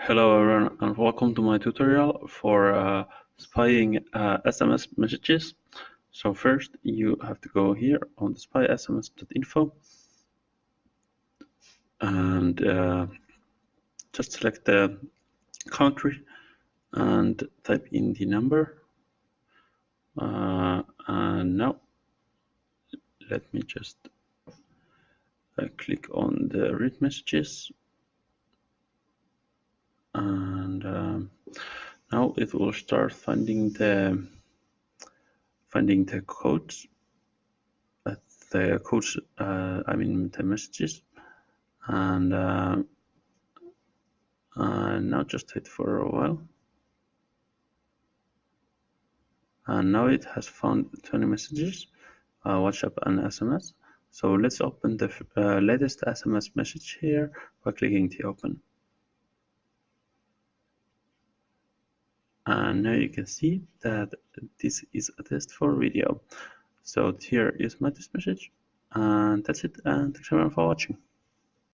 Hello everyone and welcome to my tutorial for spying SMS messages. So first you have to go here on the spy-sms.info and just select the country and type in the number. And now let me just click on the read messages, and now it will start finding the codes, I mean the messages, and now just wait for a while. And now it has found 20 messages, WhatsApp and SMS. So let's open the latest SMS message here by clicking the open. And now you can see that this is a test for video. So here is my test message, and that's it, and thanks everyone for watching.